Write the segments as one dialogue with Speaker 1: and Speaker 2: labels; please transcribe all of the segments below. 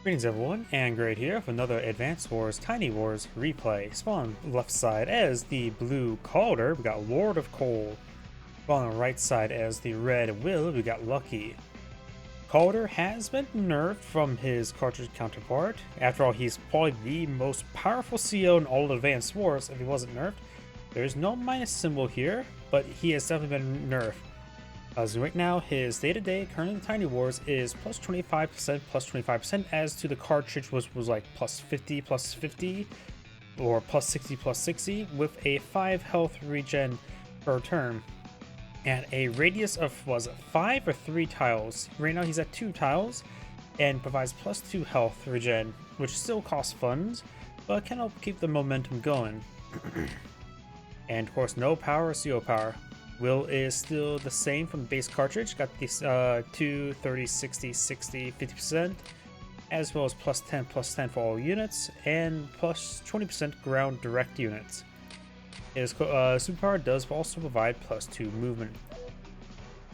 Speaker 1: Greetings everyone, and Great here with another Advanced Wars Tiny Wars replay. Spawn on the left side as the blue Caulder, we got Lordofcold. Spawn on the right side as the red Will, we got Lucky. Caulder has been nerfed from his cartridge counterpart. After all, he's probably the most powerful CO in all of Advanced Wars if he wasn't nerfed. There's no minus symbol here, but he has definitely been nerfed. So right now, his day-to-day, currently in Tiny Wars, is plus 25%, plus 25%, as to the cartridge was like plus 50, plus 50, or plus 60, plus 60, with a 5 health regen per turn, and a radius of, was it 5 or 3 tiles? Right now he's at 2 tiles, and provides plus 2 health regen, which still costs funds, but can help keep the momentum going. And of course, no power or CO power. Will is still the same from the base cartridge, got these 2, 30, 60, 60, 50%, as well as plus 10 for all units, and plus 20% ground direct units. His superpower does also provide plus 2 movement.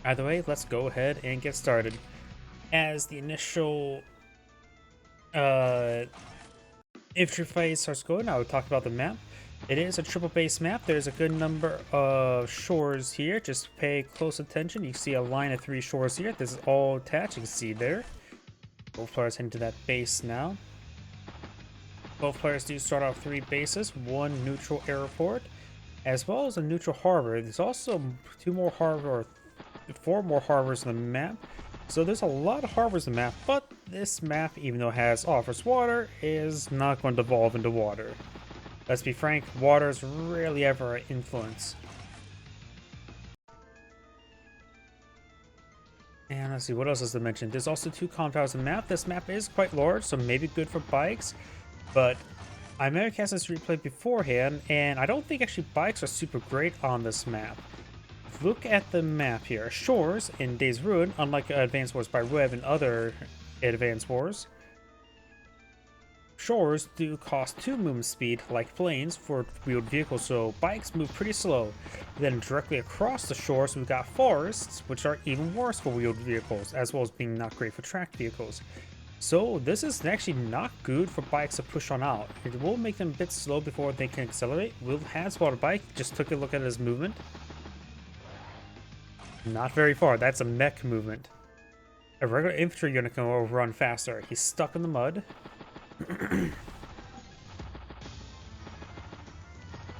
Speaker 1: Either way, let's go ahead and get started. As the initial infantry phase starts going, I will talk about the map. It is a triple base map. There's a good number of shores here. Just pay close attention. You see a line of 3 shores here. This is all attached. You can see there. Both players heading to that base now. Both players do start off 3 bases, 1 neutral airport, as well as a neutral harbor. There's also 4 more harbors on the map. So there's a lot of harbors in the map, but this map, even though it offers water, is not going to evolve into water. Let's be frank, water is rarely ever an influence. And let's see, what else is to mention? There's also 2 compounds in the map. This map is quite large, so maybe good for bikes, but I may have cast this replay beforehand, and I don't think actually bikes are super great on this map. Look at the map here. Shores in Days Ruin, unlike Advanced Wars by Web and other Advanced Wars, shores do cost 2 movement speed, like planes, for wheeled vehicles, so bikes move pretty slow. Then directly across the shores, we've got forests, which are even worse for wheeled vehicles, as well as being not great for tracked vehicles. So this is actually not good for bikes to push on out. It will make them a bit slow before they can accelerate. Will has bought a bike, just took a look at his movement. Not very far, that's a mech movement. A regular infantry unit can run faster. He's stuck in the mud.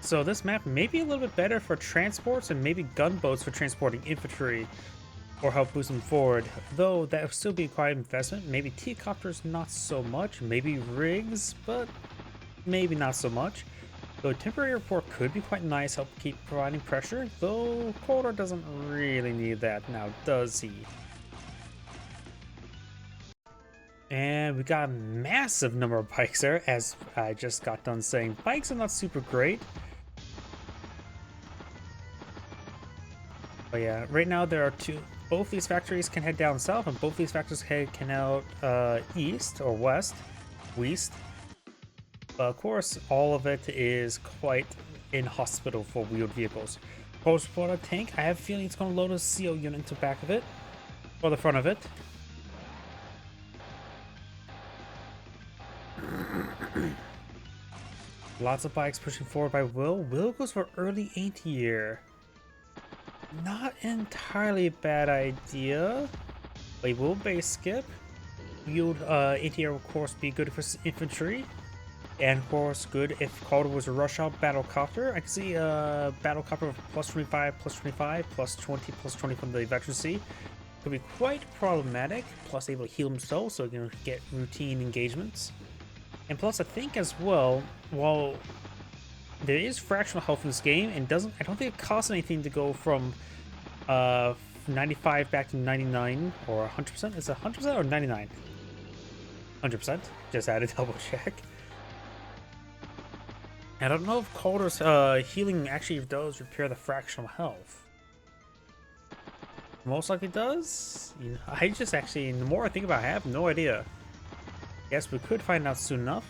Speaker 1: So this map may be a little bit better for transports and maybe gunboats for transporting infantry or help boost them forward, though that would still be quite an investment. Maybe T-copters not so much, maybe rigs, but maybe not so much. Though temporary airport could be quite nice, help keep providing pressure, though Caulder doesn't really need that now, does he? And we got a massive number of bikes there, as I just got done saying. Bikes are not super great. But yeah, right now there are 2. Both these factories can head down south, and both these factories can head east or west. But of course, all of it is quite inhospitable for wheeled vehicles. Post-product tank, I have a feeling it's going to load a CO unit into the back of it, or the front of it. Lots of bikes pushing forward by Will. Will goes for early anti-air. Not entirely a bad idea. But will base skip. Wheeled anti-air will of course be good for infantry. And of course good if Caulder was a rush out battlecopter. I can see a battlecopter of plus 25, plus 25, plus 20, plus 20 from the veteran C. Could be quite problematic. Plus able to heal himself so he can get routine engagements. And plus, I think as well, while there is fractional health in this game, and I don't think it costs anything to go from 95 back to 99 or 100%. Is it 100% or 99? 100%. Just had to double check. I don't know if Caulder's healing actually does repair the fractional health. Most likely does. I just actually, the more I think about it, I have no idea. Yes, we could find out soon enough.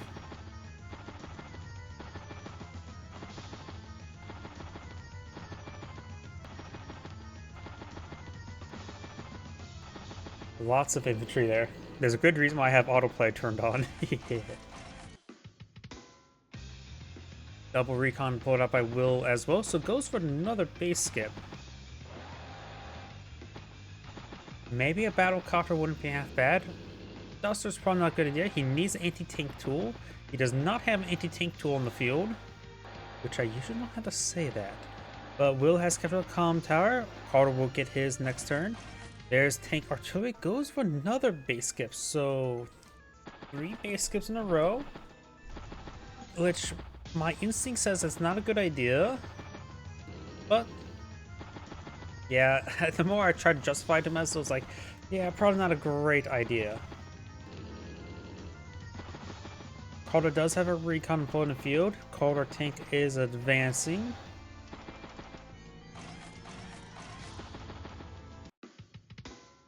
Speaker 1: Lots of infantry there. There's a good reason why I have autoplay turned on. Double recon pulled up by Will as well, so goes for another base skip. Maybe a battle copter wouldn't be half bad. Duster's probably not a good idea. He needs an anti-tank tool. He does not have an anti-tank tool on the field, which I usually don't have to say that. But Will has captured a comm tower. Caulder will get his next turn. There's tank artillery. Goes for another base skip. So 3 base skips in a row, which my instinct says it's not a good idea. But yeah, the more I try to justify it to myself, it's like, yeah, probably not a great idea. Caulder does have a recon pull in the field. Caulder tank is advancing.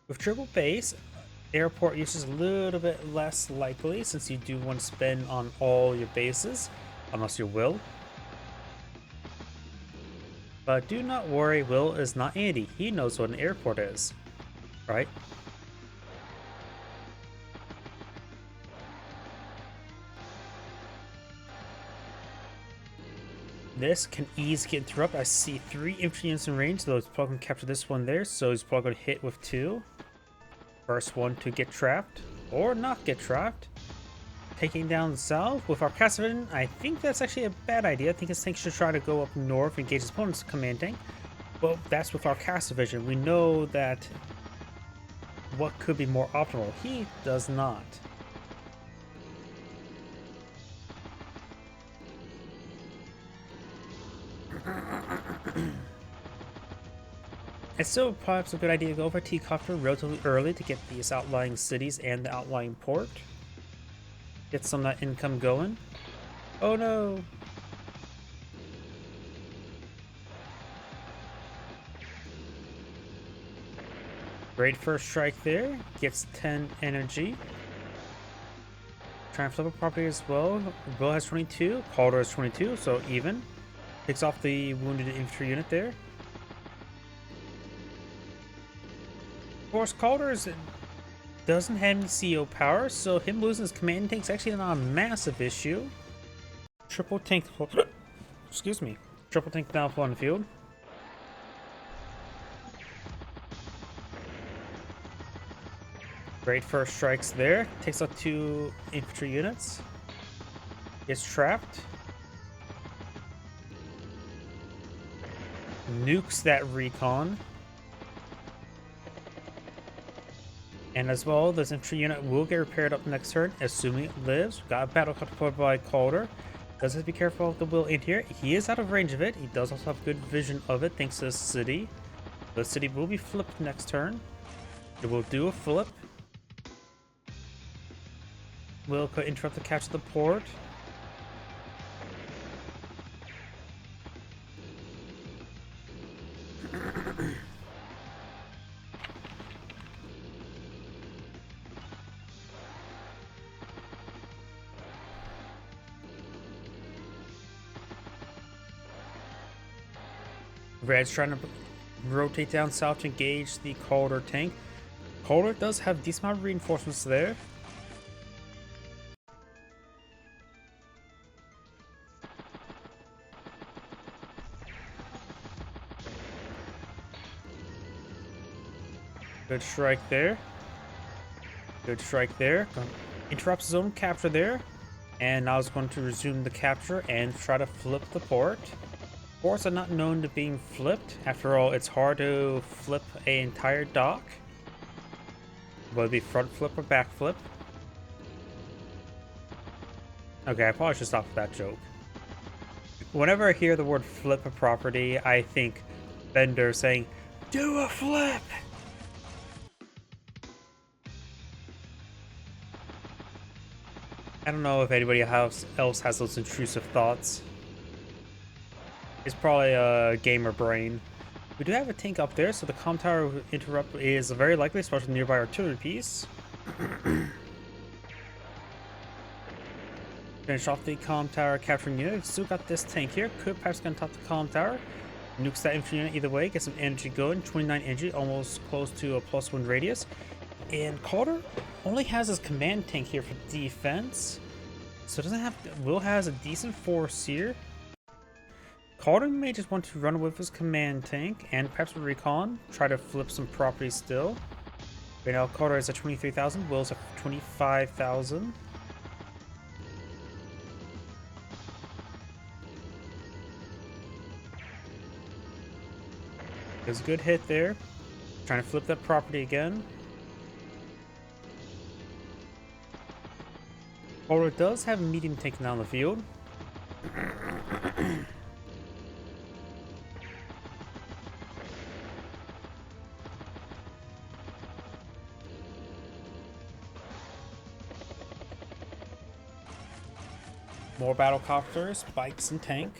Speaker 1: With triple base, airport use is a little bit less likely since you do want to spend on all your bases, unless you will. But do not worry, Will is not Andy. He knows what an airport is, right? This can easily get interrupted. I see 3 infantry units in range, so he's probably going to capture this one there, so he's probably going to hit with 2. First one to get trapped, or not get trapped. Taking down south with our Cassivision, I think that's actually a bad idea. I think his tank should try to go up north and engage his opponent's command tank. But that's with our Cassivision. We know that what could be more optimal. He does not. It's still perhaps a good idea to go for T-Copter relatively early to get these outlying cities and the outlying port. Get some of that income going. Oh no! Great first strike there. Gets 10 energy. Trying to flip a property as well. Will has 22. Caulder has 22, so even. Picks off the wounded infantry unit there. Of course, Caulder doesn't have any CO power, so him losing his command tank is actually not a massive issue. Triple tank, excuse me, triple tank downfall on the field. Great first strikes there. Takes out 2 infantry units. Gets trapped. Nukes that recon. And as well, this infantry unit will get repaired up next turn, assuming it lives. Got a battle deployed by Caulder. Does have to be careful of the Will in here. He is out of range of it. He does also have good vision of it thanks to the city. The city will be flipped next turn. It will do a flip. Will could interrupt the catch of the port. Red's trying to rotate down south to engage the Caulder tank. Caulder does have decent amount of reinforcements there. Good strike there. Good strike there. Interrupts his own capture there. And now he's going to resume the capture and try to flip the port. Ports are not known to being flipped. After all, it's hard to flip an entire dock. Whether it be front flip or back flip. Okay, I probably should stop with that joke. Whenever I hear the word flip a property, I think Bender saying, "Do a flip!" I don't know if anybody else has those intrusive thoughts. It's probably a gamer brain. We do have a tank up there, so the comm tower interrupt is very likely, especially nearby artillery piece. Finish off the comm tower capturing unit. Still got this tank here. Could perhaps gonna top the comm tower. Nukes that infantry unit either way. Get some energy going. 29 energy, almost close to a +1 radius. And Caulder only has his command tank here for defense, so it doesn't have. Will has a decent force here. Caulder may just want to run with his command tank and perhaps with recon, try to flip some property still. Right now, Caulder is at 23,000, Will's at 25,000. There's a good hit there. Trying to flip that property again. Caulder does have a medium tank down the field. More battle copters, bikes, and tank.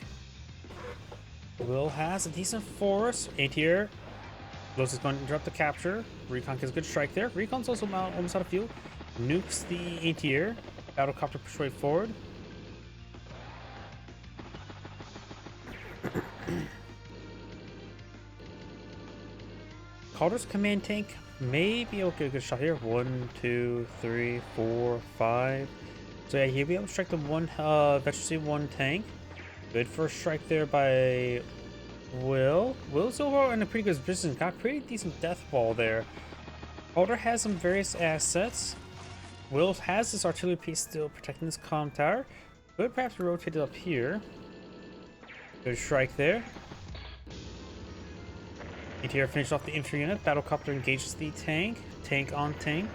Speaker 1: Will has a decent force. A-tier. Los is going to interrupt the capture. Recon gets a good strike there. Recon's also almost out of fuel. Nukes the A-tier. Battlecopter push right forward. Caulder's command tank may be able to get a good shot here. 1, 2, 3, 4, 5. So yeah, he'll be able to strike the one Veteran one tank. Good first strike there by Will. Will's overall in a pretty good position. Got pretty decent death ball there. Caulder has some various assets. Will has this artillery piece still protecting this comm tower. Could perhaps rotate it up here. Good strike there. ATR finished off the infantry unit. Battlecopter engages the tank. Tank on tank.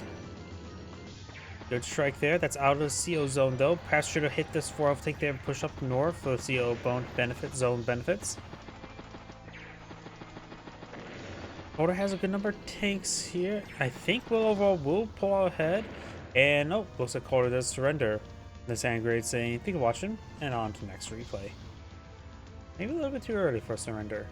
Speaker 1: Good strike there. That's out of the CO zone though. Perhaps should have hit this 4F tank there and push up north for the CO zone benefits. Caulder has a good number of tanks here. I think Will overall will pull out ahead. And oh, looks like Caulder does surrender. The sand grade saying, thank you for watching, and on to the next replay. Maybe a little bit too early for a surrender.